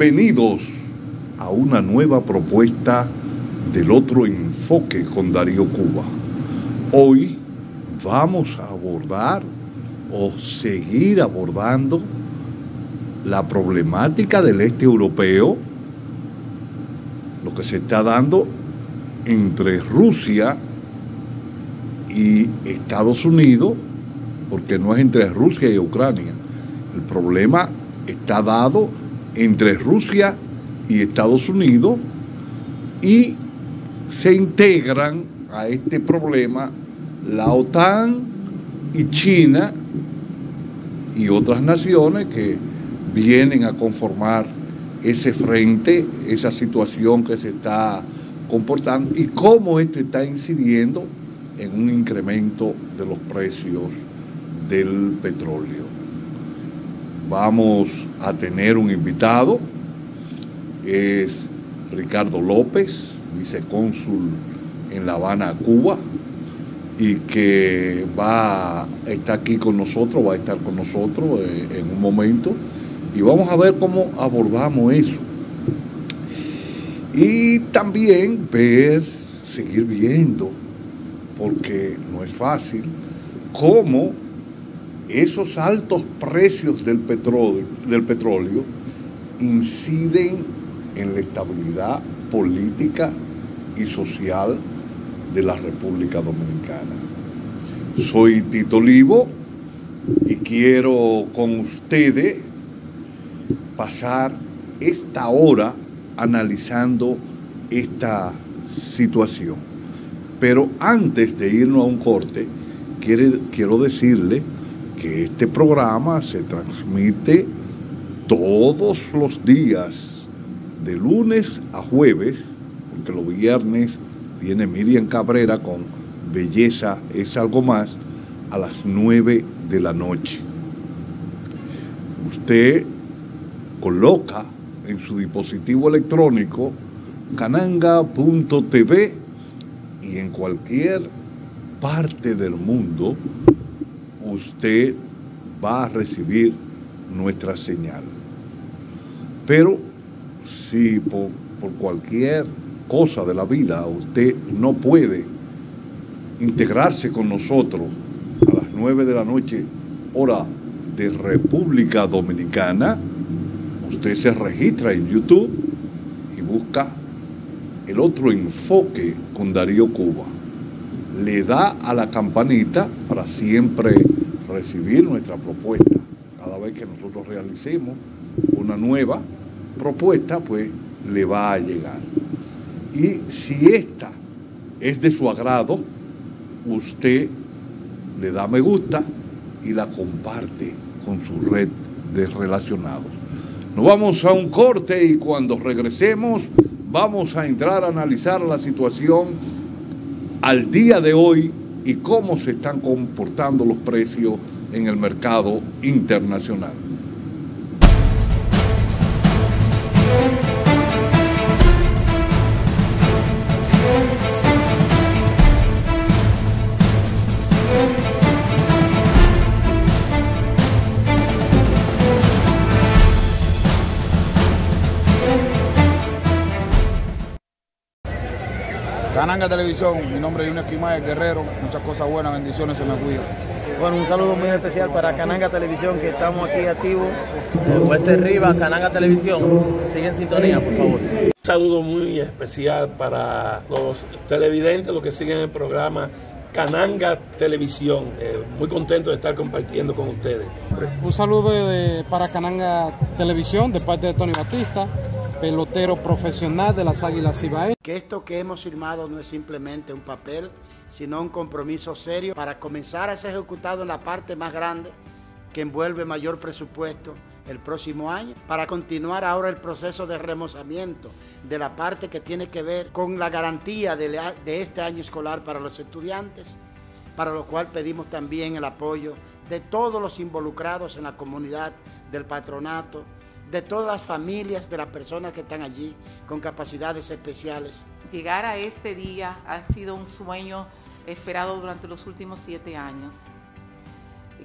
Bienvenidos a una nueva propuesta del Otro Enfoque con Darío Cuba. Hoy vamos a abordar o seguir abordando la problemática del este europeo, lo que se está dando entre Rusia y Estados Unidos, porque no es entre Rusia y Ucrania. El problema está dado entre Rusia y Estados Unidos, y se integran a este problema la OTAN y China y otras naciones que vienen a conformar ese frente, esa situación que se está comportando y cómo esto está incidiendo en un incremento de los precios del petróleo. Vamos a tener un invitado, es Ricardo López, vicecónsul en La Habana, Cuba, y que está aquí con nosotros, va a estar con nosotros en un momento, y vamos a ver cómo abordamos eso. Y también seguir viendo, porque no es fácil, cómo esos altos precios del petróleo inciden en la estabilidad política y social de la República Dominicana. Soy Tito Olivo y quiero con ustedes pasar esta hora analizando esta situación. Pero antes de irnos a un corte, quiero decirle que este programa se transmite todos los días, de lunes a jueves, porque los viernes viene Miriam Cabrera con Belleza es algo más, a las 9 de la noche. Usted coloca en su dispositivo electrónico cananga.tv y en cualquier parte del mundo usted va a recibir nuestra señal. Pero si por cualquier cosa de la vida usted no puede integrarse con nosotros a las 9 de la noche, hora de República Dominicana, usted se registra en YouTube y busca El Otro Enfoque con Darío Cuba. Le da a la campanita para siempre recibir nuestra propuesta. Cada vez que nosotros realicemos una nueva propuesta, pues le va a llegar. Y si esta es de su agrado, usted le da me gusta y la comparte con su red de relacionados. Nos vamos a un corte y cuando regresemos vamos a entrar a analizar la situación al día de hoy y cómo se están comportando los precios en el mercado internacional. Cananga Televisión, mi nombre es Junior Quimaez Guerrero, muchas cosas buenas, bendiciones, se me cuida. Bueno, un saludo muy especial para Cananga Televisión, que estamos aquí activos. Wester Rivas, Cananga Televisión, sigue en sintonía, por favor. Un saludo muy especial para los televidentes, los que siguen el programa Cananga Televisión. Muy contento de estar compartiendo con ustedes. Un saludo para Cananga Televisión de parte de Tony Batista, pelotero profesional de las Águilas Cibaeñas. Que esto que hemos firmado no es simplemente un papel, sino un compromiso serio para comenzar a ser ejecutado en la parte más grande que envuelve mayor presupuesto el próximo año, para continuar ahora el proceso de remozamiento de la parte que tiene que ver con la garantía de este año escolar para los estudiantes, para lo cual pedimos también el apoyo de todos los involucrados en la comunidad del patronato, de todas las familias de las personas que están allí con capacidades especiales. Llegar a este día ha sido un sueño esperado durante los últimos 7 años.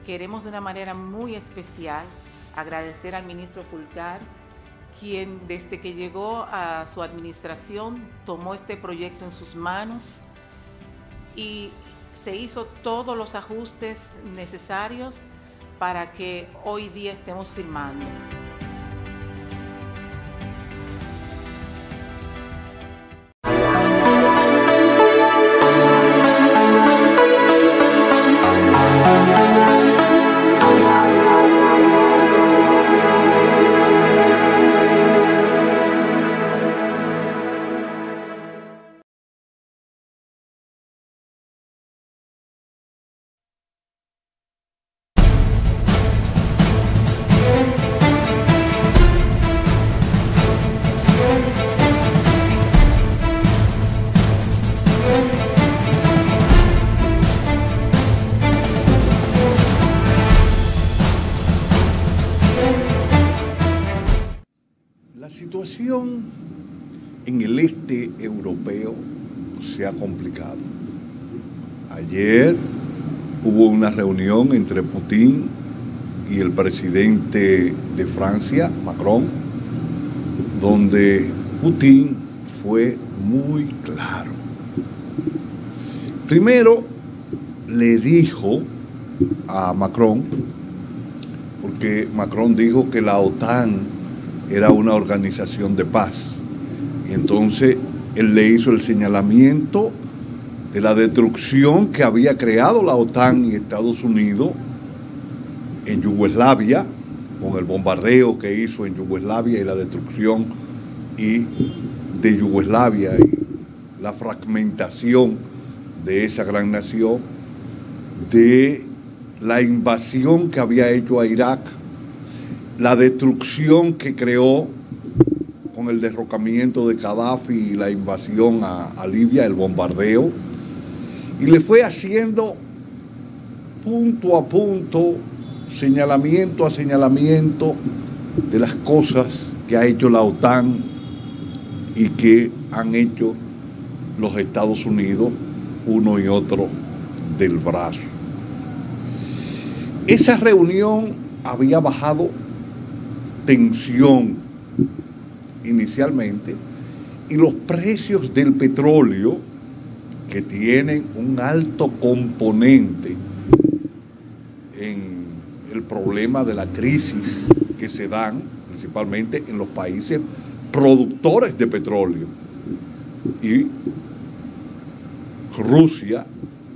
Queremos de una manera muy especial agradecer al ministro Fulcar quien desde que llegó a su administración tomó este proyecto en sus manos y se hizo todos los ajustes necesarios para que hoy día estemos firmando. La situación en el este europeo se ha complicado. Ayer hubo una reunión entre Putin y el presidente de Francia, Macron, donde Putin fue muy claro. Primero le dijo a Macron, porque Macron dijo que la OTAN era una organización de paz. Y entonces él le hizo el señalamiento de la destrucción que había creado la OTAN y Estados Unidos en Yugoslavia, con el bombardeo que hizo en Yugoslavia y la destrucción de Yugoslavia y la fragmentación de esa gran nación, de la invasión que había hecho a Irak, la destrucción que creó con el derrocamiento de Gaddafi y la invasión a Libia, el bombardeo, y le fue haciendo punto a punto, señalamiento a señalamiento de las cosas que ha hecho la OTAN y que han hecho los Estados Unidos, uno y otro del brazo. Esa reunión había bajado tensión inicialmente y los precios del petróleo, que tienen un alto componente en el problema de la crisis que se dan principalmente en los países productores de petróleo, y Rusia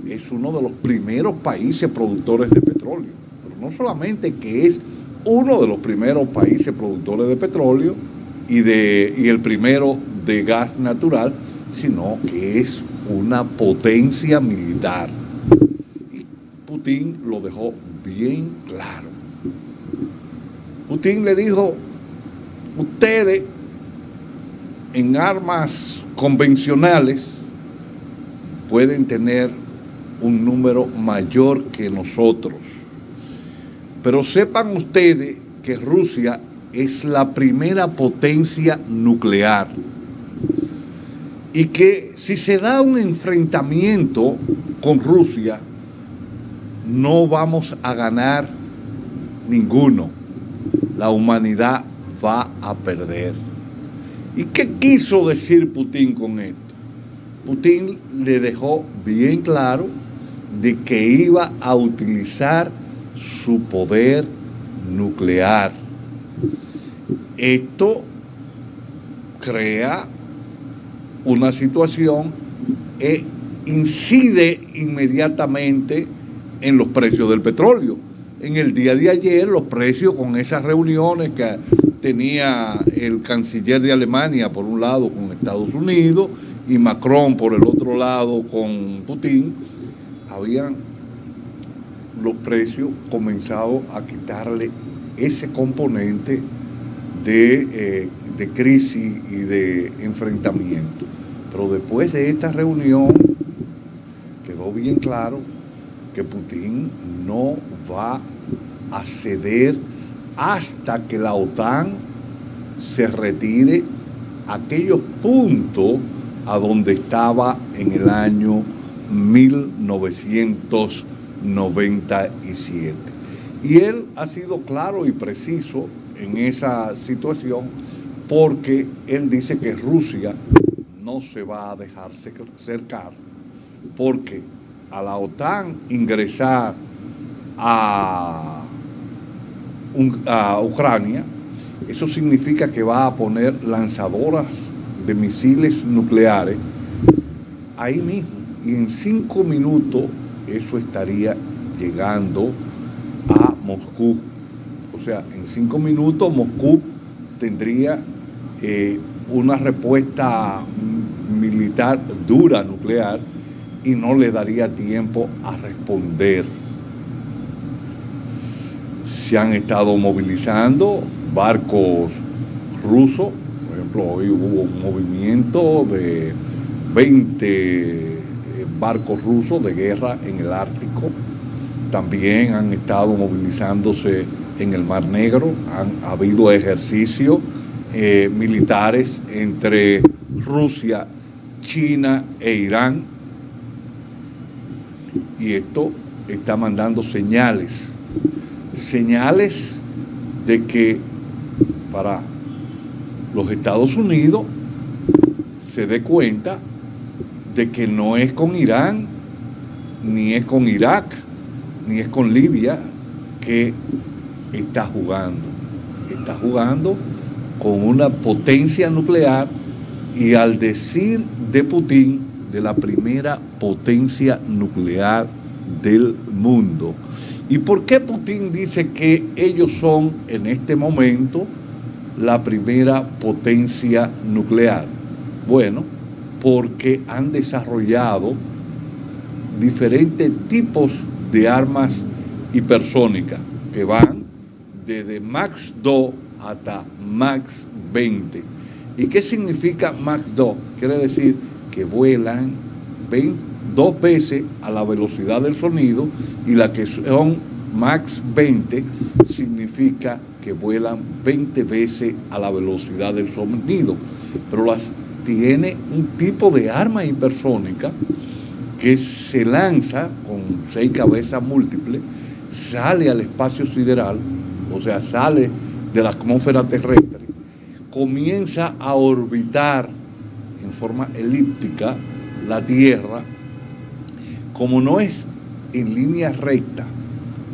es uno de los primeros países productores de petróleo, pero no solamente que es uno de los primeros países productores de petróleo y el primero de gas natural, sino que es una potencia militar. Y Putin lo dejó bien claro. Putin le dijo, ustedes en armas convencionales pueden tener un número mayor que nosotros, pero sepan ustedes que Rusia es la primera potencia nuclear y que si se da un enfrentamiento con Rusia, no vamos a ganar ninguno. La humanidad va a perder. ¿Y qué quiso decir Putin con esto? Putin le dejó bien claro de que iba a utilizar su poder nuclear. Esto crea una situación e incide inmediatamente en los precios del petróleo. En el día de ayer, los precios, con esas reuniones que tenía el canciller de Alemania por un lado con Estados Unidos y Macron por el otro lado con Putin, habían los precios comenzado a quitarle ese componente de crisis y de enfrentamiento. Pero después de esta reunión quedó bien claro que Putin no va a ceder hasta que la OTAN se retire a aquellos puntos a donde estaba en el año 1997. Y él ha sido claro y preciso en esa situación, porque él dice que Rusia no se va a dejar cercar, porque a la OTAN ingresar a Ucrania, eso significa que va a poner lanzadoras de misiles nucleares ahí mismo, y en 5 minutos eso estaría llegando a Moscú. O sea, en 5 minutos Moscú tendría una respuesta militar dura nuclear y no le daría tiempo a responder. Se han estado movilizando barcos rusos. Por ejemplo, hoy hubo un movimiento de 20 barcos rusos de guerra en el Ártico. También han estado movilizándose en el Mar Negro. Ha habido ejercicios militares entre Rusia, China e Irán. Y esto está mandando señales de que para los Estados Unidos se dé cuenta de que no es con Irán, ni es con Irak, ni es con Libia que está jugando. Está jugando con una potencia nuclear, y al decir de Putin, de la primera potencia nuclear del mundo. ¿Y por qué Putin dice que ellos son en este momento la primera potencia nuclear? Bueno, porque han desarrollado diferentes tipos de armas hipersónicas que van desde Max 2 hasta Max 20. ¿Y qué significa Max 2? Quiere decir que vuelan 2 veces a la velocidad del sonido, y la que son Max 20 significa que vuelan 20 veces a la velocidad del sonido. Pero tiene un tipo de arma hipersónica que se lanza con 6 cabezas múltiples, sale al espacio sideral, o sea, sale de la atmósfera terrestre, comienza a orbitar en forma elíptica la Tierra. Como no es en línea recta,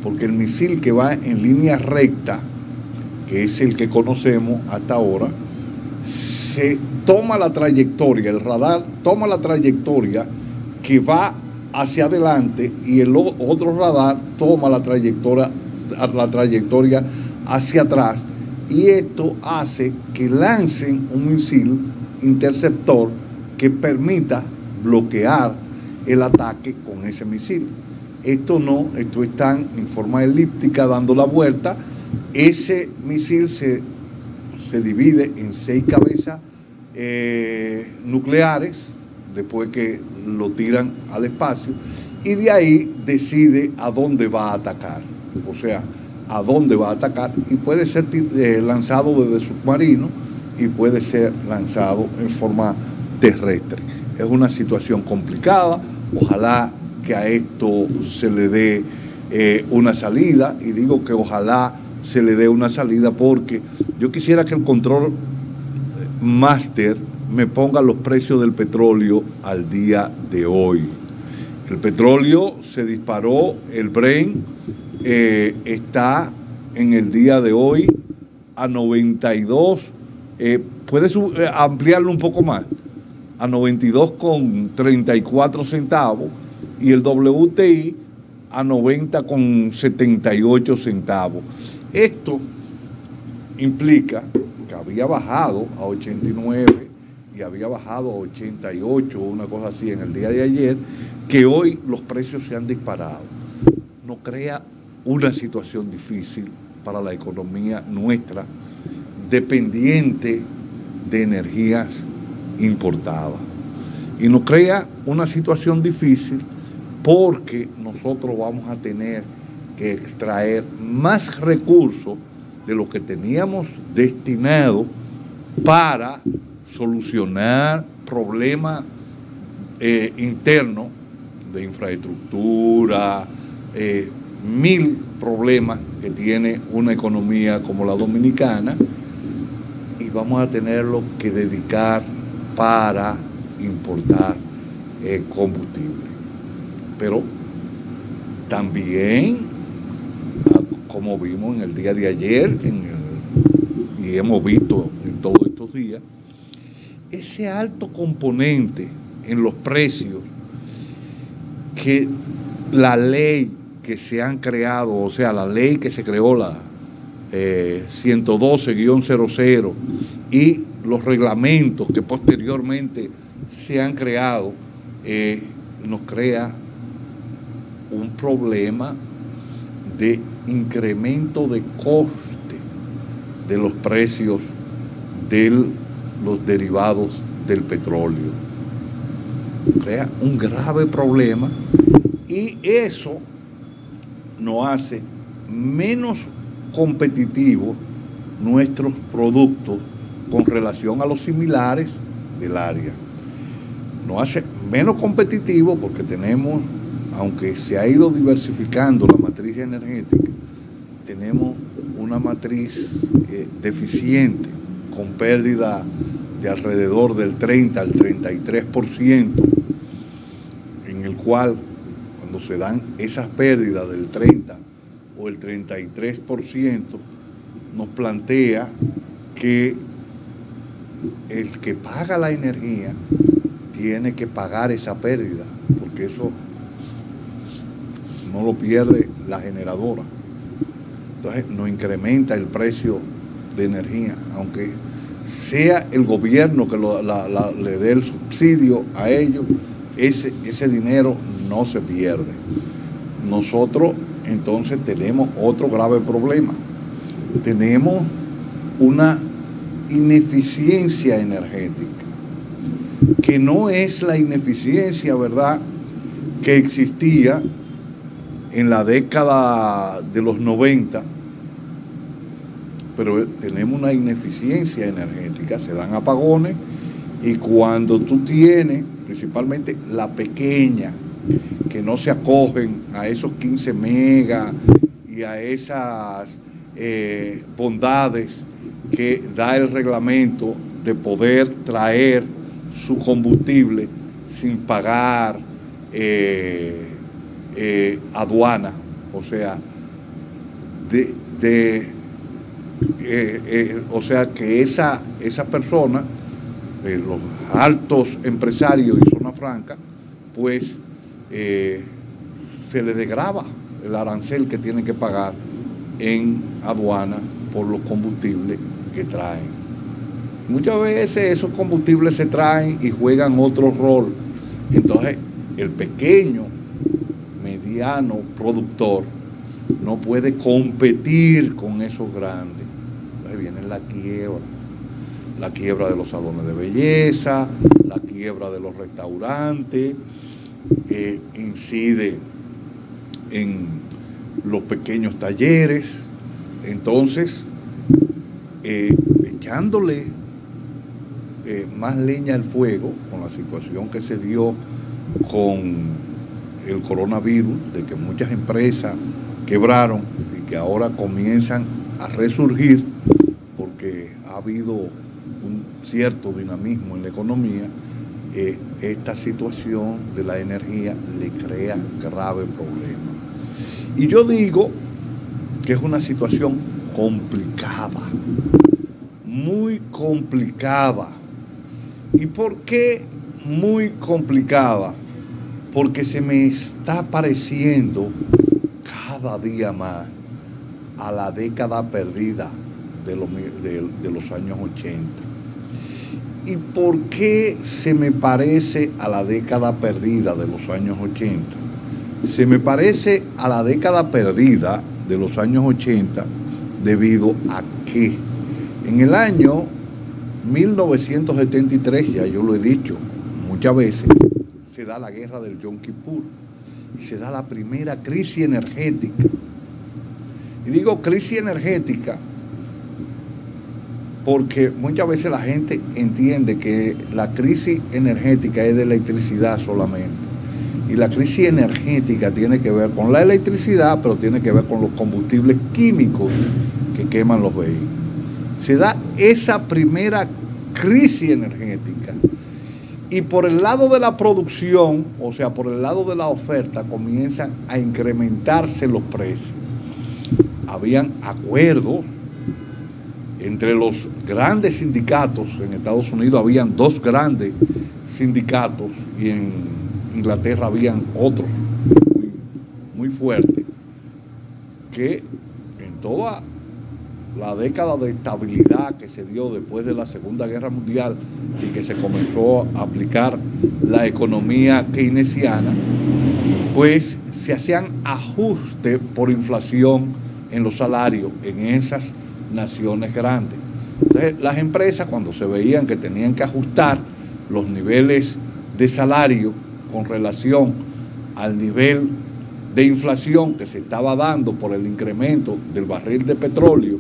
porque el misil que va en línea recta, que es el que conocemos hasta ahora, se toma la trayectoria, el radar toma la trayectoria que va hacia adelante, y el otro radar toma la trayectoria hacia atrás, y esto hace que lancen un misil interceptor que permita bloquear el ataque con ese misil. Esto están en forma elíptica dando la vuelta. Ese misil se divide en 6 cabezas nucleares después que lo tiran al espacio, y de ahí decide a dónde va a atacar. O sea, a dónde va a atacar, y puede ser lanzado desde submarino y puede ser lanzado en forma terrestre. Es una situación complicada. Ojalá que a esto se le dé una salida, y digo que ojalá se le dé una salida porque yo quisiera que el control máster me ponga los precios del petróleo al día de hoy. El petróleo se disparó, el Brent está en el día de hoy a 92, puedes ampliarlo un poco más, a 92,34 centavos, y el WTI a 90,78 centavos. Esto implica que había bajado a 89 y había bajado a 88, una cosa así, en el día de ayer, que hoy los precios se han disparado. No crea una situación difícil para la economía nuestra, dependiente de energías importadas. Y nos crea una situación difícil porque nosotros vamos a tener que extraer más recursos de lo que teníamos destinado para solucionar problemas internos de infraestructura, 1000 problemas que tiene una economía como la dominicana, y y vamos a tenerlo que dedicar para importar combustible. Pero también, como vimos en el día de ayer y hemos visto en todos estos días, ese alto componente en los precios que la ley que se han creado, o sea, la ley que se creó, la 112-00, y los reglamentos que posteriormente se han creado, nos crea un problema de incremento de coste de los precios de los derivados del petróleo. Crea un grave problema y eso nos hace menos competitivos nuestros productos con relación a los similares del área. Nos hace menos competitivos porque tenemos, aunque se ha ido diversificando la matriz energética, tenemos una matriz deficiente, con pérdida de alrededor del 30 al 33%, en el cual cuando se dan esas pérdidas del 30 o el 33%, nos plantea que el que paga la energía tiene que pagar esa pérdida, porque eso no lo pierde la generadora. Entonces nos incrementa el precio de energía, aunque sea el gobierno que le dé el subsidio a ellos, ese dinero no se pierde. Nosotros entonces tenemos otro grave problema. Tenemos una ineficiencia energética, que no es la ineficiencia, ¿verdad?, que existía en la década de los 90, pero tenemos una ineficiencia energética, se dan apagones, y cuando tú tienes, principalmente la pequeña, que no se acogen a esos 15 megas y a esas bondades que da el reglamento de poder traer su combustible sin pagar aduana, o sea, o sea que esa persona, los altos empresarios y zona franca, pues se les degrava el arancel que tienen que pagar en aduana por los combustibles que traen. Muchas veces esos combustibles se traen y juegan otro rol. Entonces, el pequeño, mediano productor no puede competir con esos grandes. Entonces viene la quiebra de los salones de belleza, la quiebra de los restaurantes, incide en los pequeños talleres. Entonces, echándole más leña al fuego con la situación que se dio con el coronavirus, de que muchas empresas quebraron y que ahora comienzan a resurgir porque ha habido un cierto dinamismo en la economía, esta situación de la energía le crea grave problema. Y yo digo que es una situación complicada, muy complicada. ¿Y por qué muy complicada? Porque se me está pareciendo cada día más a la década perdida de los años 80. ¿Y por qué se me parece a la década perdida de los años 80? Se me parece a la década perdida de los años 80 debido a que en el año 1973, ya yo lo he dicho muchas veces, se da la guerra del Yom Kippur y se da la primera crisis energética. Y digo crisis energética porque muchas veces la gente entiende que la crisis energética es de electricidad solamente. Y la crisis energética tiene que ver con la electricidad, pero tiene que ver con los combustibles químicos que queman los vehículos. se da esa primera crisis energética. Y por el lado de la producción, o sea, por el lado de la oferta, comienzan a incrementarse los precios. Habían acuerdos entre los grandes sindicatos. En Estados Unidos habían 2 grandes sindicatos y en Inglaterra habían otros muy fuertes, que en toda la década de estabilidad que se dio después de la Segunda Guerra Mundial y que se comenzó a aplicar la economía keynesiana, pues se hacían ajustes por inflación en los salarios en esas naciones grandes. Entonces, las empresas, cuando se veían que tenían que ajustar los niveles de salario con relación al nivel de inflación que se estaba dando por el incremento del barril de petróleo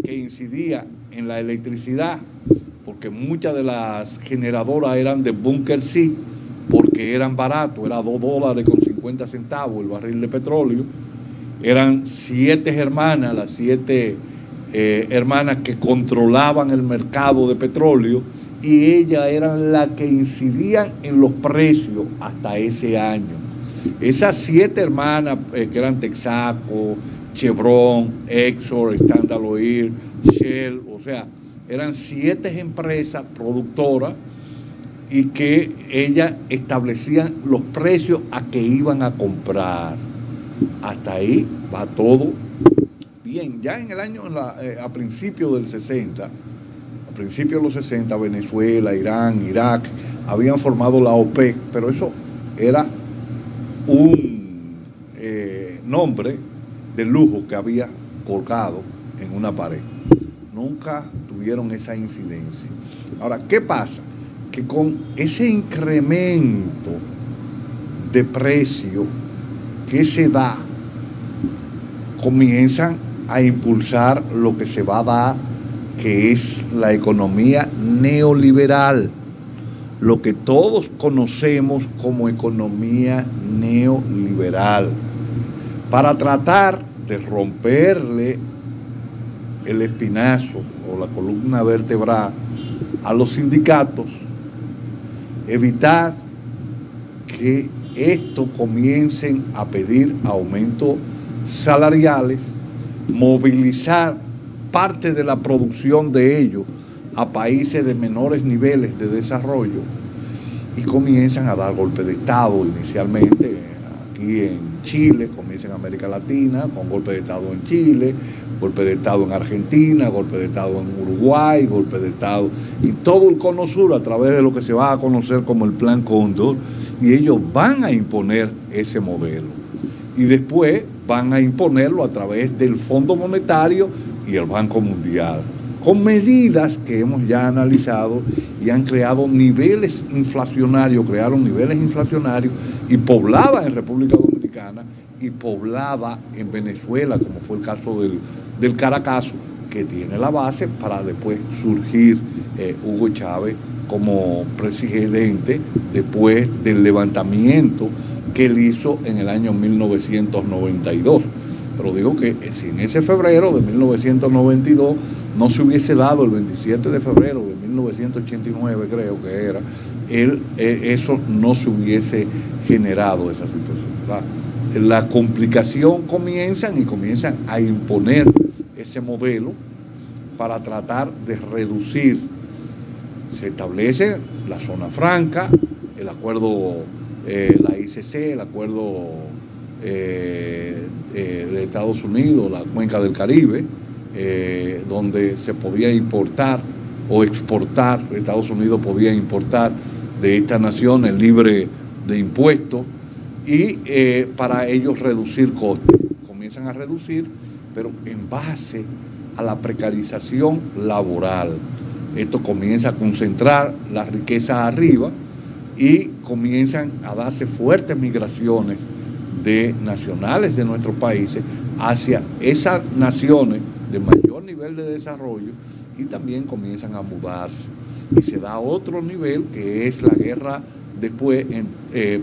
que incidía en la electricidad, porque muchas de las generadoras eran de Bunker C, porque eran baratos, era $2.50 el barril de petróleo. Eran 7 hermanas, las 7 hermanas que controlaban el mercado de petróleo, y ellas eran las que incidían en los precios hasta ese año. Esas 7 hermanas que eran Texaco, Chevron, Exxon, Standard Oil, Shell, o sea, eran 7 empresas productoras y que ellas establecían los precios a que iban a comprar. Hasta ahí va todo bien. Ya en el año, a principios del 60, a principios de los 60, Venezuela, Irán, Irak habían formado la OPEC, pero eso era un nombre de lujo que había colgado en una pared. Nunca tuvieron esa incidencia. Ahora, ¿qué pasa? Que con ese incremento de precio que se da, comienzan a impulsar lo que se va a dar, que es la economía neoliberal, lo que todos conocemos como economía neoliberal, para tratar de romperle el espinazo o la columna vertebral a los sindicatos, evitar que estos comiencen a pedir aumentos salariales, movilizar parte de la producción de ellos a países de menores niveles de desarrollo, y comienzan a dar golpes de Estado inicialmente aquí en Chile, comienzan en América Latina con golpe de Estado en Chile, golpe de Estado en Argentina, golpe de Estado en Uruguay, golpe de Estado y todo el cono sur a través de lo que se va a conocer como el Plan Cóndor, y ellos van a imponer ese modelo y después van a imponerlo a través del Fondo Monetario y el Banco Mundial, con medidas que hemos ya analizado y han creado niveles inflacionarios, y poblada en República Dominicana y poblada en Venezuela, como fue el caso del Caracazo, que tiene la base para después surgir Hugo Chávez como presidente después del levantamiento que él hizo en el año 1992. Pero digo que si en ese febrero de 1992 no se hubiese dado el 27 de febrero de 1989, creo que era, eso no se hubiese generado esa situación, ¿verdad? La complicación comienzan a imponer ese modelo para tratar de reducir. Se establece la zona franca, el acuerdo, la ICC, el acuerdo de Estados Unidos, la cuenca del Caribe, donde se podía importar o exportar, Estados Unidos podía importar de estas naciones libre de impuestos y para ellos reducir costes. Comienzan a reducir, pero en base a la precarización laboral. Esto comienza a concentrar la riqueza arriba y comienzan a darse fuertes migraciones de nacionales de nuestros países hacia esas naciones de mayor nivel de desarrollo, y también comienzan a mudarse. Y se da otro nivel, que es la guerra después,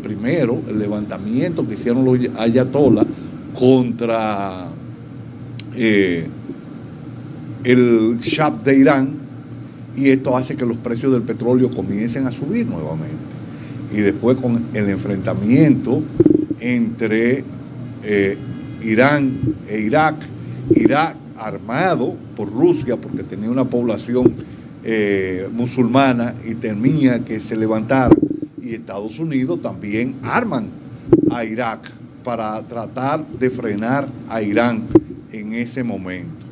primero el levantamiento que hicieron los ayatolás contra el Shah de Irán, y esto hace que los precios del petróleo comiencen a subir nuevamente. Y después con el enfrentamiento entre Irán e Irak armado por Rusia porque tenía una población musulmana y temía que se levantara, y Estados Unidos también arman a Irak para tratar de frenar a Irán en ese momento.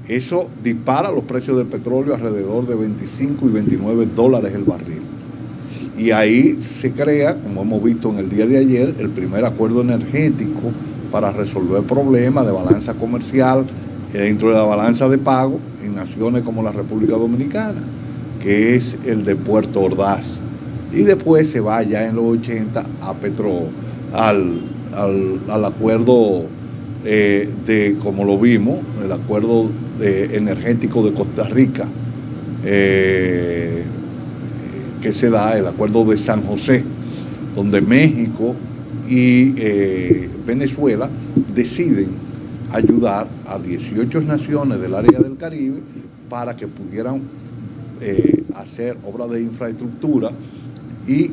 Eso dispara los precios del petróleo alrededor de 25 y 29 dólares el barril. Y ahí se crea, como hemos visto en el día de ayer, el primer acuerdo energético para resolver problemas de balanza comercial dentro de la balanza de pago en naciones como la República Dominicana, que es el de Puerto Ordaz. Y después se va ya en los 80 al acuerdo como lo vimos, el acuerdo energético de Costa Rica, que se da, el acuerdo de San José, donde México y Venezuela deciden ayudar a 18 naciones del área del Caribe para que pudieran hacer obras de infraestructura, y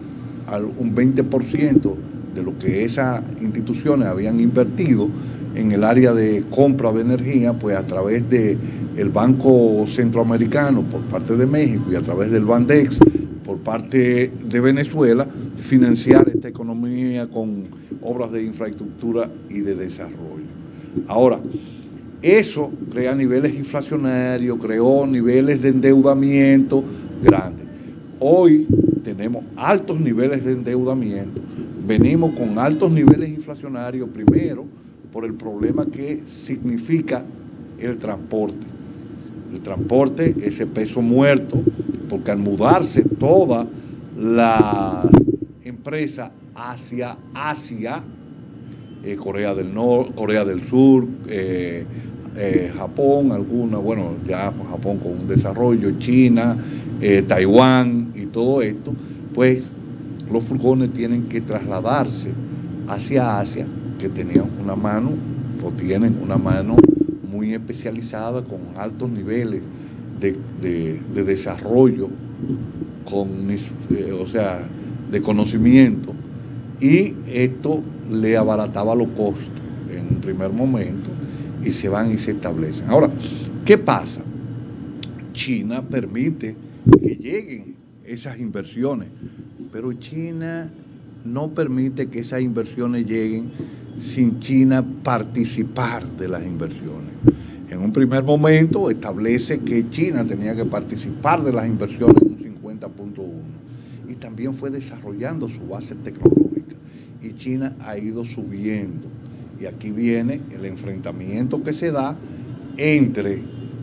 un 20% de lo que esas instituciones habían invertido en el área de compra de energía, pues a través del Banco Centroamericano por parte de México y a través del Bandex por parte de Venezuela, financiar esta economía con obras de infraestructura y de desarrollo. Ahora, eso crea niveles inflacionarios, creó niveles de endeudamiento grandes. Hoy tenemos altos niveles de endeudamiento, venimos con altos niveles inflacionarios, primero por el problema que significa el transporte. El transporte, ese peso muerto, porque al mudarse toda la empresa hacia Asia, Corea del Norte, Corea del Sur, Japón, bueno, ya Japón con un desarrollo, China, Taiwán y todo esto, pues los furgones tienen que trasladarse hacia Asia, que tenían una mano, o tienen una mano muy especializada con altos niveles de desarrollo, de conocimiento, y esto le abarataba los costos en un primer momento, y se van y se establecen. Ahora, ¿qué pasa? China permite que lleguen esas inversiones, pero China no permite que esas inversiones lleguen sin China participar de las inversiones. En un primer momento establece que China tenía que participar de las inversiones en un 50.1, y también fue desarrollando su base tecnológica, y China ha ido subiendo. Y aquí viene el enfrentamiento que se da entre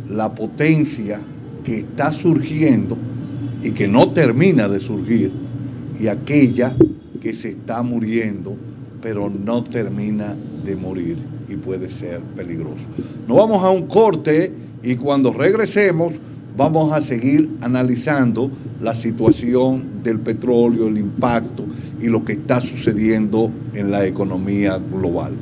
la potencia que está surgiendo y que no termina de surgir, y aquella que se está muriendo, pero no termina de morir y puede ser peligroso. Nos vamos a un corte, y cuando regresemos vamos a seguir analizando la situación del petróleo, el impacto y lo que está sucediendo en la economía global.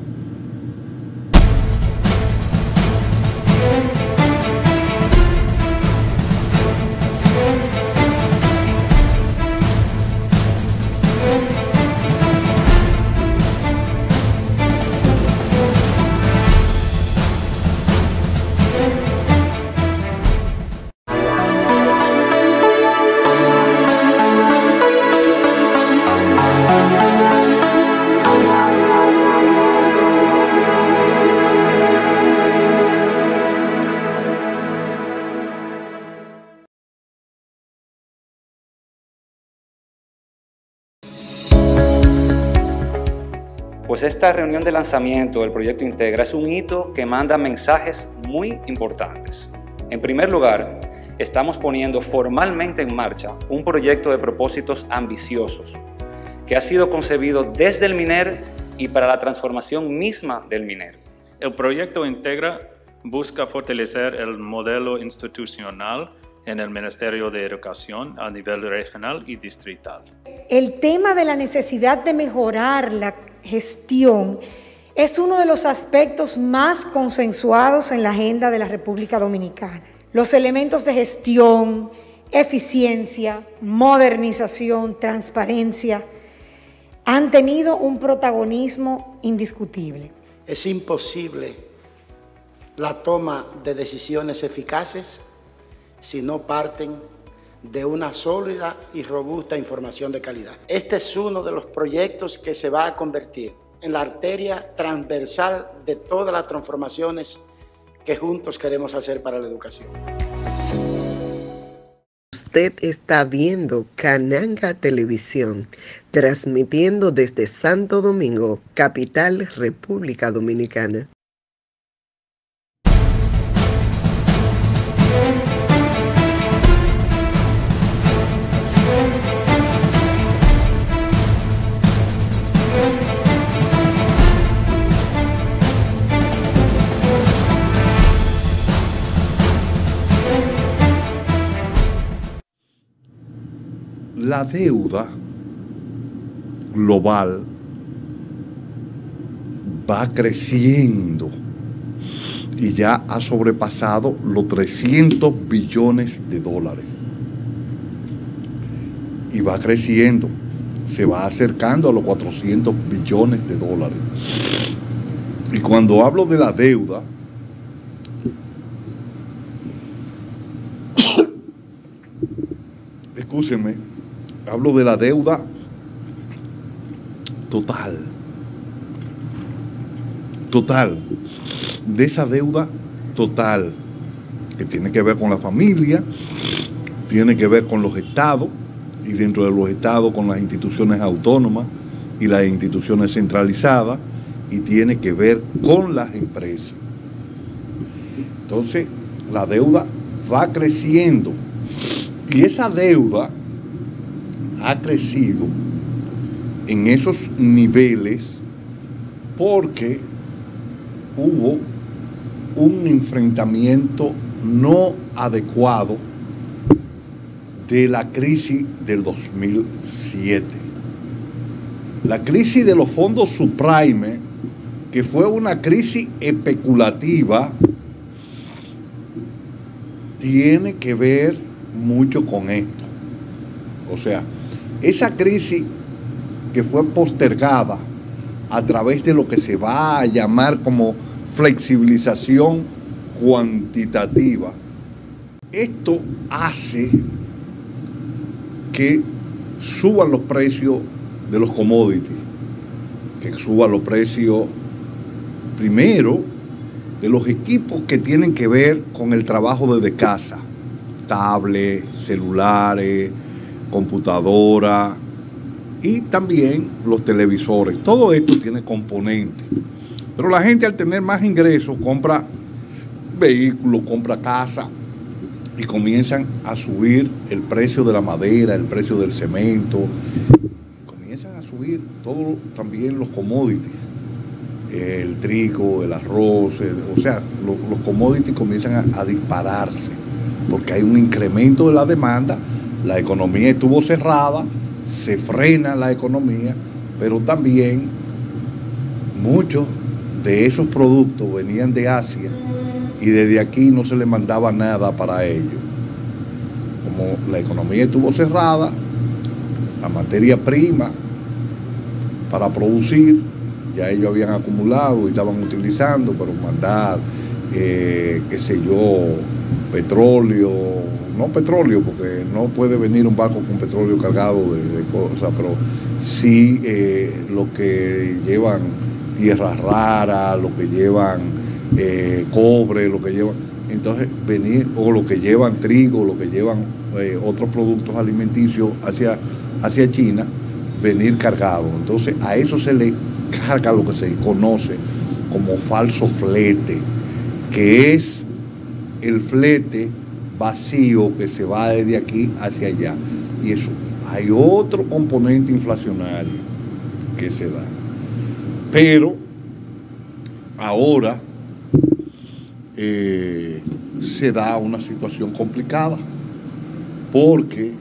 Pues esta reunión de lanzamiento del proyecto Integra es un hito que manda mensajes muy importantes. En primer lugar, estamos poniendo formalmente en marcha un proyecto de propósitos ambiciosos que ha sido concebido desde el MINER y para la transformación misma del MINER. El proyecto Integra busca fortalecer el modelo institucional en el Ministerio de Educación a nivel regional y distrital. El tema de la necesidad de mejorar la gestión es uno de los aspectos más consensuados en la agenda de la República Dominicana. Los elementos de gestión, eficiencia, modernización, transparencia han tenido un protagonismo indiscutible. Es imposible la toma de decisiones eficaces si no parten de una sólida y robusta información de calidad. Este es uno de los proyectos que se va a convertir en la arteria transversal de todas las transformaciones que juntos queremos hacer para la educación. Usted está viendo Cananga Televisión, transmitiendo desde Santo Domingo, capital, República Dominicana. La deuda global va creciendo y ya ha sobrepasado los 300 billones de dólares. Y va creciendo, se va acercando a los 400 billones de dólares. Y cuando hablo de la deuda, escúchenme, hablo de la deuda total, de esa deuda total, que tiene que ver con la familia, tiene que ver con los estados, y dentro de los estados con las instituciones autónomas y las instituciones centralizadas, y tiene que ver con las empresas. Entonces, la deuda va creciendo, y esa deuda ha crecido en esos niveles porque hubo un enfrentamiento no adecuado de la crisis del 2007. La crisis de los fondos subprime, que fue una crisis especulativa, tiene que ver mucho con esto. O sea, esa crisis que fue postergada a través de lo que se va a llamar como flexibilización cuantitativa, esto hace que suban los precios de los commodities, que suban los precios primero de los equipos que tienen que ver con el trabajo desde casa, tablets, celulares, computadora y también los televisores. Todo esto tiene componentes. Pero la gente, al tener más ingresos, compra vehículos, compra casa y comienzan a subir el precio de la madera, el precio del cemento, comienzan a subir todo, también los commodities, el trigo, el arroz, o sea, los commodities comienzan a dispararse porque hay un incremento de la demanda. La economía estuvo cerrada, se frena la economía, pero también muchos de esos productos venían de Asia y desde aquí no se les mandaba nada para ellos. Como la economía estuvo cerrada, la materia prima para producir, ya ellos habían acumulado y estaban utilizando, pero mandar, qué sé yo, petróleo, no petróleo, porque no puede venir un barco con petróleo cargado de cosas, pero sí lo que llevan tierras raras, lo que llevan cobre, lo que llevan, entonces venir, o lo que llevan trigo, lo que llevan otros productos alimenticios hacia China, venir cargado. Entonces a eso se le carga lo que se conoce como falso flete, que es el flete vacío que se va desde aquí hacia allá. Y eso, hay otro componente inflacionario que se da. Pero ahora se da una situación complicada, porque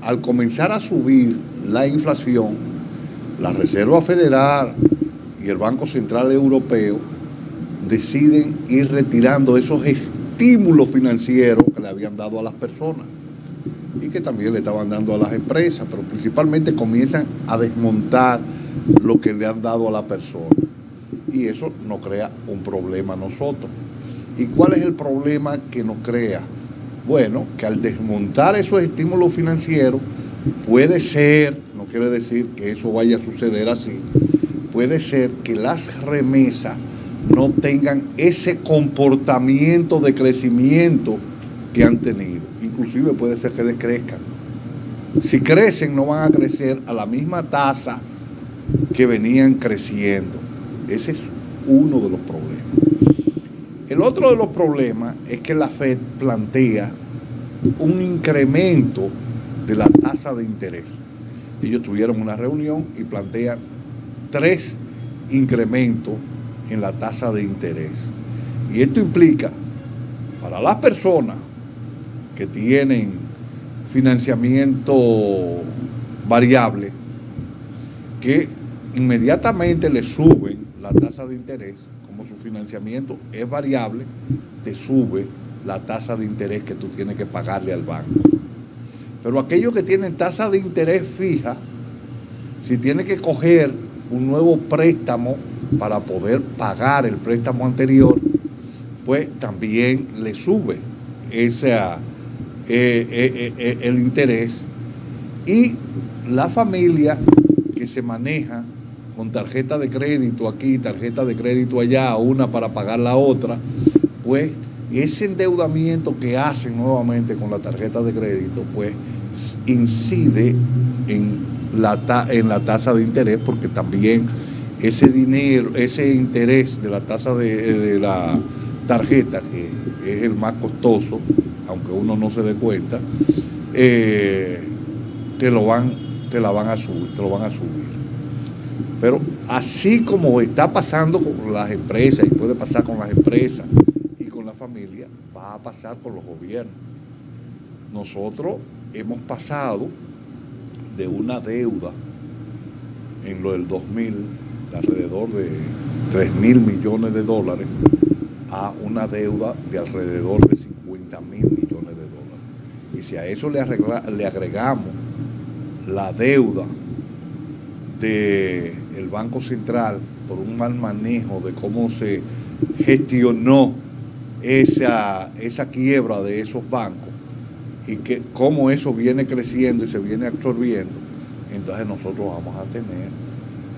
al comenzar a subir la inflación, la Reserva Federal y el Banco Central Europeo deciden ir retirando esos estímulos financieros que le habían dado a las personas y que también le estaban dando a las empresas, pero principalmente comienzan a desmontar lo que le han dado a la persona. Y eso nos crea un problema a nosotros. ¿Y cuál es el problema que nos crea? Bueno, que al desmontar esos estímulos financieros, puede ser, no quiere decir que eso vaya a suceder así, puede ser que las remesas no tengan ese comportamiento de crecimiento que han tenido. Inclusive puede ser que decrezcan. Si crecen, no van a crecer a la misma tasa que venían creciendo. Ese es uno de los problemas. El otro de los problemas es que la FED plantea un incremento de la tasa de interés. Ellos tuvieron una reunión y plantean 3 incrementos en la tasa de interés. Y esto implica para las personas que tienen financiamiento variable, que inmediatamente le suben la tasa de interés. Como su financiamiento es variable, te sube la tasa de interés que tú tienes que pagarle al banco. Pero aquellos que tienen tasa de interés fija, si tienen que coger un nuevo préstamo para poder pagar el préstamo anterior, pues también le sube el interés. Y la familia que se maneja con tarjeta de crédito aquí, tarjeta de crédito allá, una para pagar la otra, pues ese endeudamiento que hacen nuevamente con la tarjeta de crédito, pues incide en la tasa de interés, porque también ese dinero, ese interés de la tasa de la tarjeta, que es el más costoso, aunque uno no se dé cuenta, te lo van a subir. Pero así como está pasando con las empresas, y puede pasar con las empresas y con la familia, va a pasar con los gobiernos. Nosotros hemos pasado de una deuda en lo del 2000, de alrededor de 3.000 millones de dólares, a una deuda de alrededor de 50.000 millones de dólares. Y si a eso le agregamos la deuda del Banco Central por un mal manejo de cómo se gestionó esa quiebra de esos bancos, y que cómo eso viene creciendo y se viene absorbiendo, entonces nosotros vamos a tener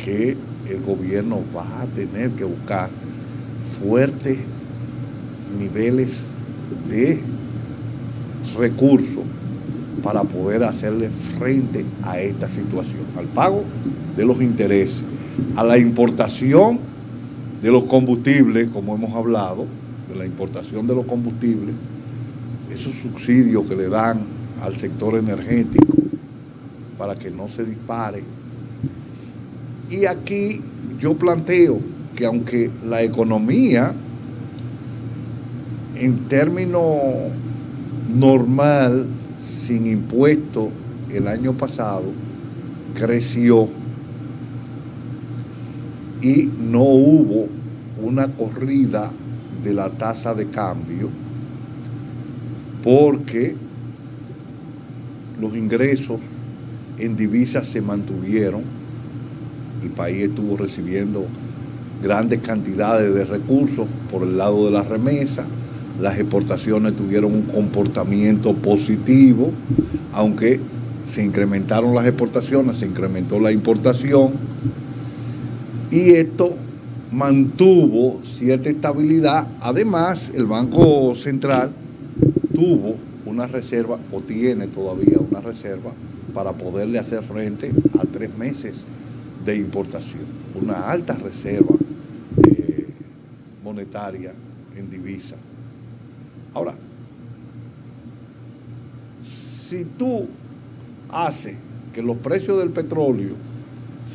que, el gobierno va a tener que buscar fuertes niveles de recursos para poder hacerle frente a esta situación, al pago de los intereses, a la importación de los combustibles, como hemos hablado, de la importación de los combustibles, esos subsidios que le dan al sector energético para que no se dispare. Y aquí yo planteo que aunque la economía en términos normal, sin impuestos, el año pasado creció y no hubo una corrida de la tasa de cambio, porque los ingresos en divisas se mantuvieron, el país estuvo recibiendo grandes cantidades de recursos por el lado de las remesas, las exportaciones tuvieron un comportamiento positivo, aunque se incrementaron las exportaciones, se incrementó la importación, y esto mantuvo cierta estabilidad. Además, el Banco Central tuvo una reserva, o tiene todavía una reserva, para poderle hacer frente a 3 meses de importación. Una alta reserva monetaria en divisa. Ahora, si tú haces que los precios del petróleo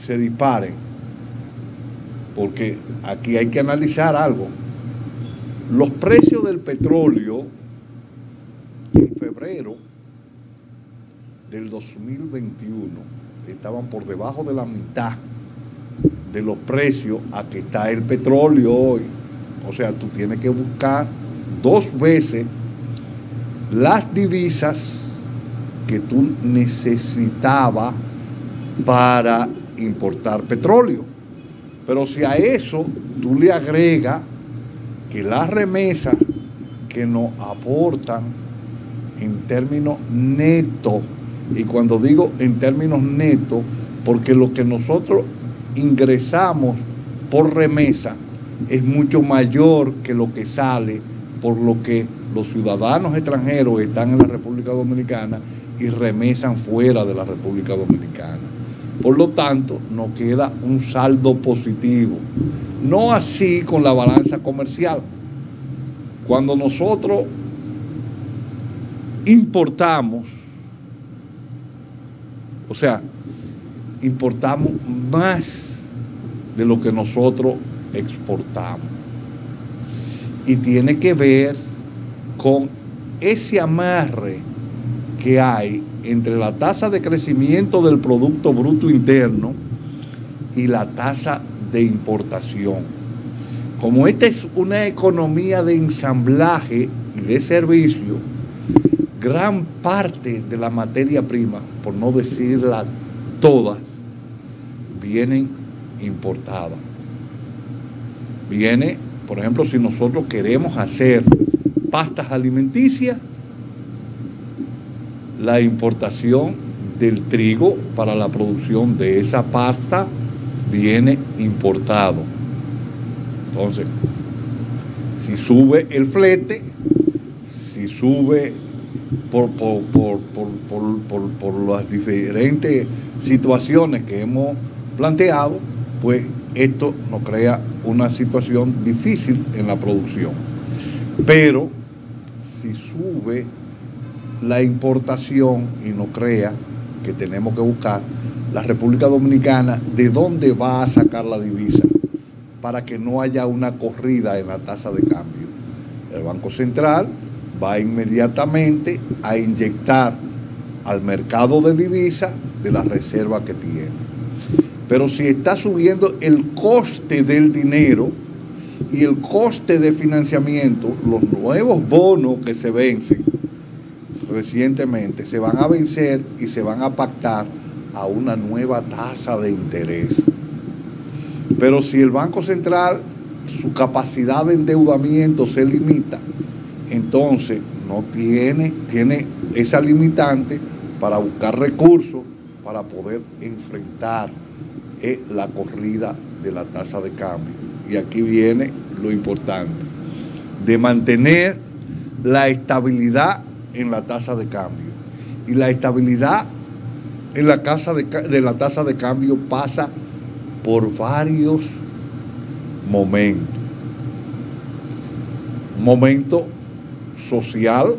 se disparen, porque aquí hay que analizar algo, los precios del petróleo en febrero del 2021 estaban por debajo de la mitad de los precios a que está el petróleo hoy. O sea, tú tienes que buscar 2 veces las divisas que tú necesitabas para importar petróleo. Pero si a eso tú le agregas que las remesas que nos aportan en términos netos, y cuando digo en términos netos, porque lo que nosotros ingresamos por remesa es mucho mayor que lo que sale por lo que los ciudadanos extranjeros están en la República Dominicana y remesan fuera de la República Dominicana. Por lo tanto, nos queda un saldo positivo. No así con la balanza comercial. Cuando nosotros importamos, o sea, importamos más de lo que nosotros exportamos. Y tiene que ver con ese amarre que hay entre la tasa de crecimiento del Producto Bruto Interno y la tasa de importación. Como esta es una economía de ensamblaje y de servicio, gran parte de la materia prima, por no decirla todas, vienen importadas. Viene, por ejemplo, si nosotros queremos hacer pastas alimenticias, la importación del trigo para la producción de esa pasta viene importado. Entonces, si sube el flete, si sube por las diferentes situaciones que hemos planteado, pues esto nos crea una situación difícil en la producción. Pero si sube la importación y nos crea que tenemos que buscar la República Dominicana de dónde va a sacar la divisa para que no haya una corrida en la tasa de cambio. El Banco Central va inmediatamente a inyectar al mercado de divisas de la reserva que tiene. Pero si está subiendo el coste del dinero y el coste de financiamiento, los nuevos bonos que se vencen recientemente se van a vencer y se van a pactar a una nueva tasa de interés. Pero si el Banco Central, su capacidad de endeudamiento se limita, entonces no tiene esa limitante para buscar recursos para poder enfrentar la corrida de la tasa de cambio. Y aquí viene lo importante, de mantener la estabilidad en la tasa de cambio. Y la estabilidad en la tasa de cambio pasa por varios momentos. Un momento social,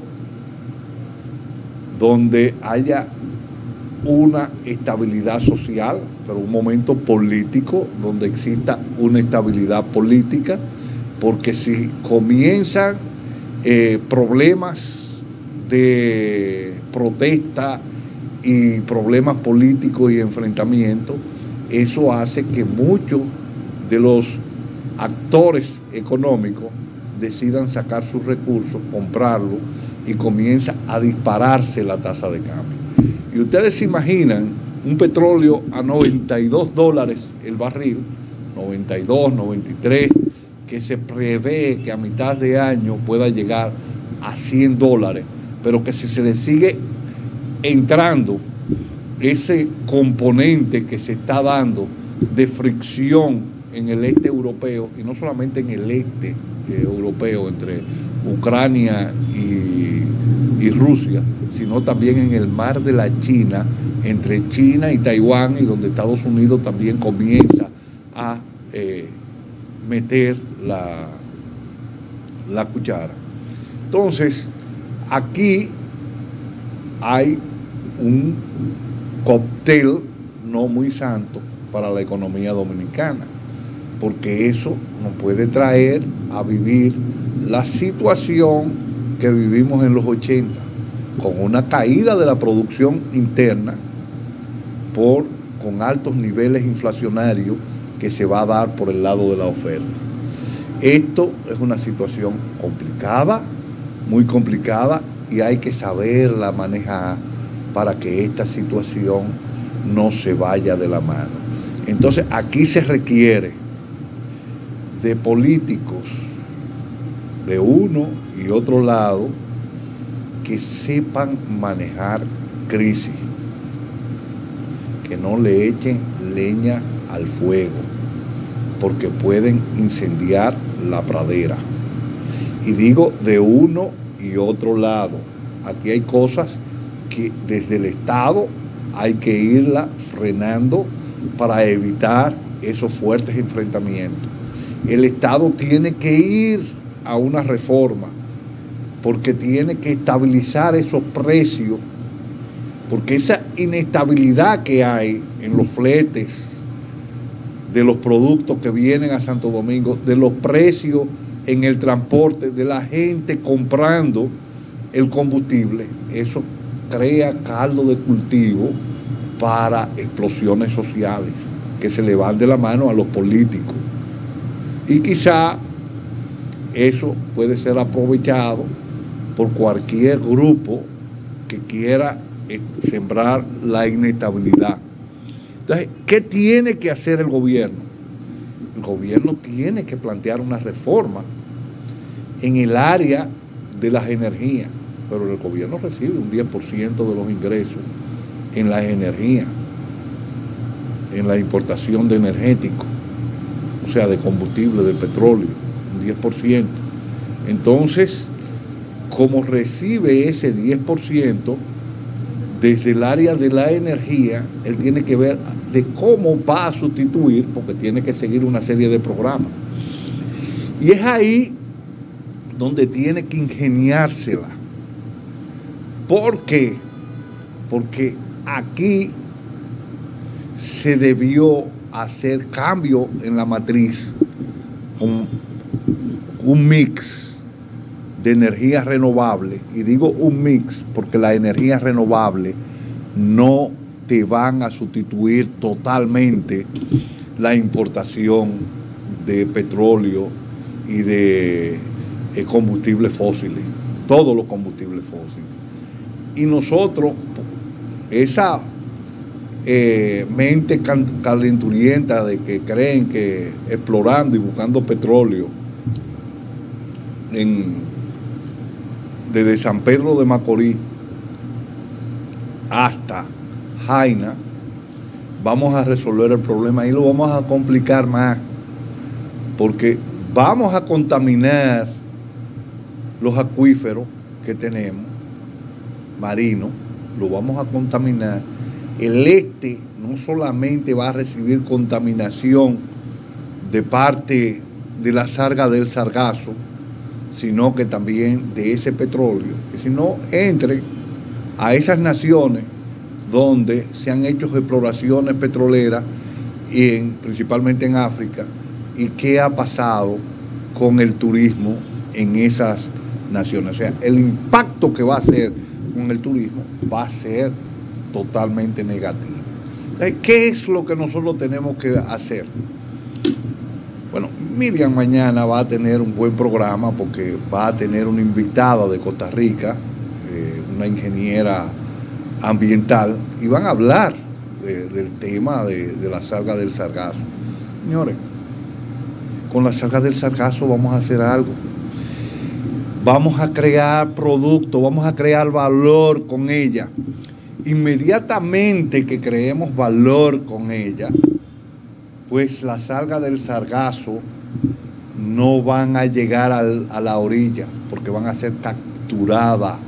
donde haya una estabilidad social, pero un momento político, donde exista una estabilidad política, porque si comienzan problemas de protesta y problemas políticos y enfrentamientos, eso hace que muchos de los actores económicos decidan sacar sus recursos, comprarlos, y comienza a dispararse la tasa de cambio. Y ustedes se imaginan un petróleo a $92 el barril, 92, 93, que se prevé que a mitad de año pueda llegar a $100, pero que si se le sigue entrando ese componente que se está dando de fricción en el este europeo, y no solamente en el este europeo entre Ucrania y Rusia, sino también en el mar de la China, entre China y Taiwán, y donde Estados Unidos también comienza a meter la cuchara. Entonces, aquí hay un cóctel no muy santo para la economía dominicana, porque eso nos puede traer a vivir la situación que vivimos en los 80, con una caída de la producción interna con altos niveles inflacionarios que se va a dar por el lado de la oferta. Esto es una situación complicada, muy complicada, y hay que saberla manejar para que esta situación no se vaya de la mano. Entonces, aquí se requiere de políticos de uno y otro lado que sepan manejar crisis, que no le echen leña al fuego, porque pueden incendiar la pradera. Y digo de uno y otro lado. Aquí hay cosas que desde el Estado hay que irla frenando para evitar esos fuertes enfrentamientos. El Estado tiene que ir a una reforma porque tiene que estabilizar esos precios, porque esa inestabilidad que hay en los fletes de los productos que vienen a Santo Domingo, de los precios en el transporte, de la gente comprando el combustible, eso crea caldo de cultivo para explosiones sociales que se le van de la mano a los políticos. Y quizá eso puede ser aprovechado por cualquier grupo que quiera sembrar la inestabilidad. Entonces, ¿qué tiene que hacer el gobierno? El gobierno tiene que plantear una reforma en el área de las energías, pero el gobierno recibe un 10% de los ingresos en las energías, en la importación de energéticos, o sea, de combustible, de petróleo, un 10%. Entonces, como recibe ese 10%, desde el área de la energía, él tiene que ver de cómo va a sustituir, porque tiene que seguir una serie de programas. Y es ahí donde tiene que ingeniársela. ¿Por qué? Porque aquí se debió hacer cambio en la matriz con un mix de energías renovables, y digo un mix porque las energías renovables no te van a sustituir totalmente la importación de petróleo y de combustibles fósiles, todos los combustibles fósiles. Y nosotros, esa mente calenturienta de que creen que explorando y buscando petróleo desde San Pedro de Macorís hasta Jaina, vamos a resolver el problema y lo vamos a complicar más, porque vamos a contaminar los acuíferos que tenemos, marinos, lo vamos a contaminar. El este no solamente va a recibir contaminación de parte de la Sarga del Sargazo, sino que también de ese petróleo, que si no entre a esas naciones donde se han hecho exploraciones petroleras, principalmente en África, y qué ha pasado con el turismo en esas naciones. O sea, el impacto que va a hacer con el turismo va a ser totalmente negativo. ¿Qué es lo que nosotros tenemos que hacer? Bueno, Miriam mañana va a tener un buen programa porque va a tener una invitada de Costa Rica, una ingeniera ambiental, y van a hablar del tema de la Sarga del Sargazo. Señores, con la Sarga del Sargazo vamos a hacer algo. Vamos a crear productos, vamos a crear valor con ella. Inmediatamente que creemos valor con ella, pues la Sarga del Sargazo no van a llegar a la orilla, porque van a ser capturadas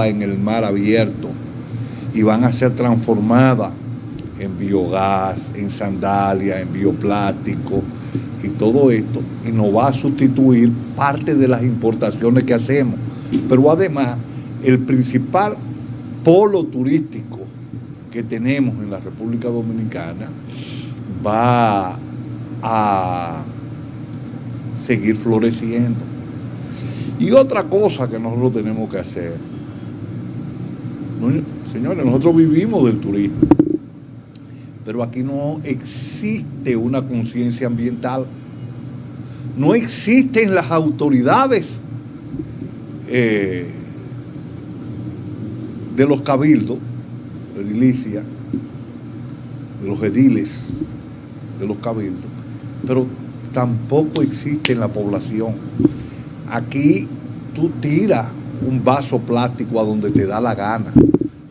en el mar abierto y van a ser transformadas en biogás, en sandalia, en bioplástico y todo esto, y nos va a sustituir parte de las importaciones que hacemos. Pero además, el principal polo turístico que tenemos en la República Dominicana va a seguir floreciendo. Y otra cosa que nosotros tenemos que hacer, señores, nosotros vivimos del turismo, pero aquí no existe una conciencia ambiental. No existen las autoridades de los cabildos, de edilicia, de los ediles, de los cabildos, pero tampoco existe en la población. Aquí tú tiras un vaso plástico a donde te da la gana.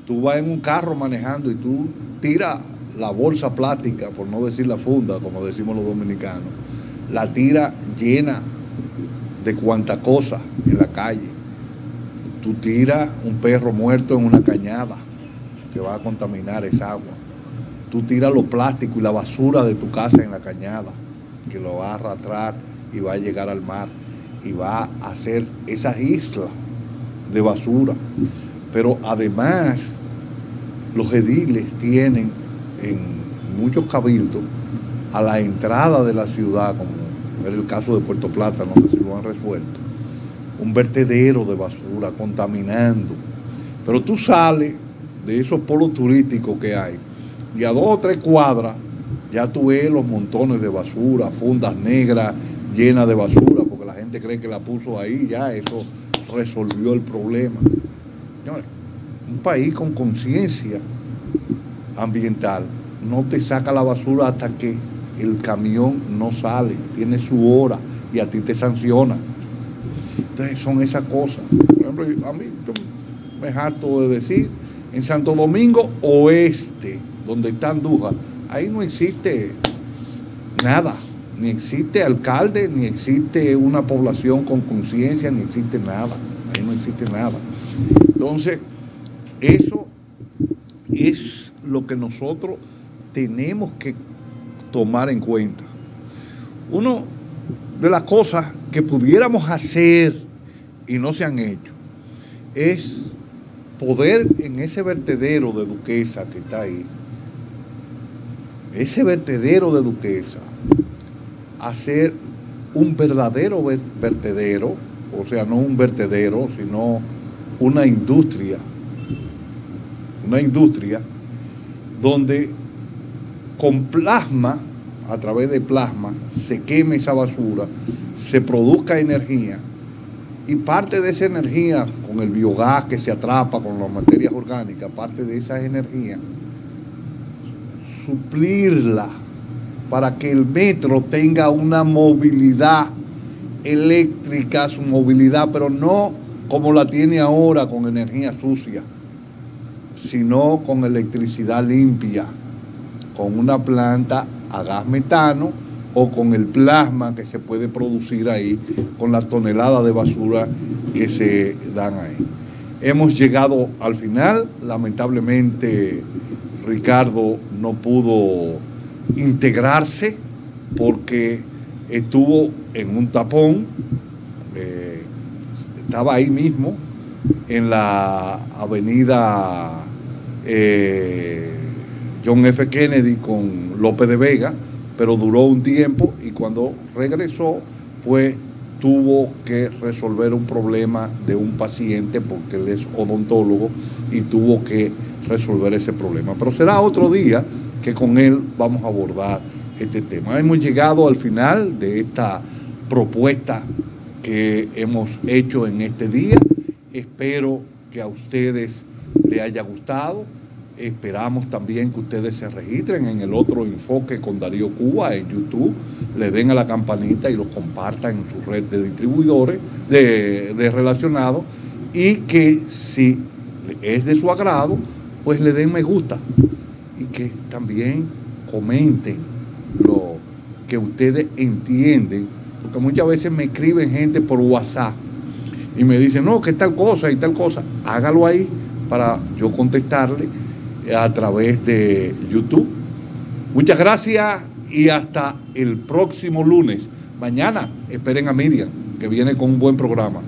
Tú vas en un carro manejando y tú tiras la bolsa plástica, por no decir la funda, como decimos los dominicanos, la tira llena de cuanta cosa en la calle. Tú tiras un perro muerto en una cañada que va a contaminar esa agua. Tú tiras los plásticos y la basura de tu casa en la cañada, que lo va a arrastrar y va a llegar al mar y va a hacer esas islas de basura. Pero además, los ediles tienen en muchos cabildos a la entrada de la ciudad, como es el caso de Puerto Plata, no sé si lo han resuelto, un vertedero de basura contaminando. Pero tú sales de esos polos turísticos que hay y a 2 o 3 cuadras ya tú ves los montones de basura, fundas negras llenas de basura, porque la gente cree que la puso ahí, ya eso resolvió el problema. Señores, un país con conciencia ambiental no te saca la basura hasta que el camión no sale, tiene su hora y a ti te sanciona. Entonces son esas cosas. Por ejemplo, a mí me harto de decir, en Santo Domingo Oeste, donde está Andújar, ahí no existe nada, ni existe alcalde, ni existe una población con conciencia, ni existe nada, ahí no existe nada. Entonces, eso es lo que nosotros tenemos que tomar en cuenta. Una de las cosas que pudiéramos hacer y no se han hecho es poder en ese vertedero de Duquesa que está ahí, ese vertedero de Duquesa, hacer un verdadero vertedero, o sea, no un vertedero, sino una industria donde con plasma, a través de plasma, se queme esa basura, se produzca energía y parte de esa energía, con el biogás que se atrapa con las materias orgánicas, parte de esa energía, suplirla para que el metro tenga una movilidad eléctrica, su movilidad, pero no como la tiene ahora con energía sucia, sino con electricidad limpia, con una planta a gas metano o con el plasma que se puede producir ahí, con las toneladas de basura que se dan ahí. Hemos llegado al final, lamentablemente Ricardo no pudo integrarse porque estuvo en un tapón, estaba ahí mismo en la avenida John F. Kennedy con López de Vega, pero duró un tiempo y cuando regresó, pues tuvo que resolver un problema de un paciente porque él es odontólogo y tuvo que resolver ese problema. Pero será otro día que con él vamos a abordar este tema. Hemos llegado al final de esta propuesta que hemos hecho en este día. Espero que a ustedes les haya gustado. Esperamos también que ustedes se registren en el otro enfoque con Darío Cuba en YouTube, le den a la campanita y lo compartan en su red de distribuidores, de relacionados, y que si es de su agrado, pues le den me gusta y que también comenten lo que ustedes entienden, porque muchas veces me escriben gente por WhatsApp y me dicen, no, que tal cosa y tal cosa, hágalo ahí para yo contestarle a través de YouTube. Muchas gracias y hasta el próximo lunes. Mañana esperen a Miriam, que viene con un buen programa.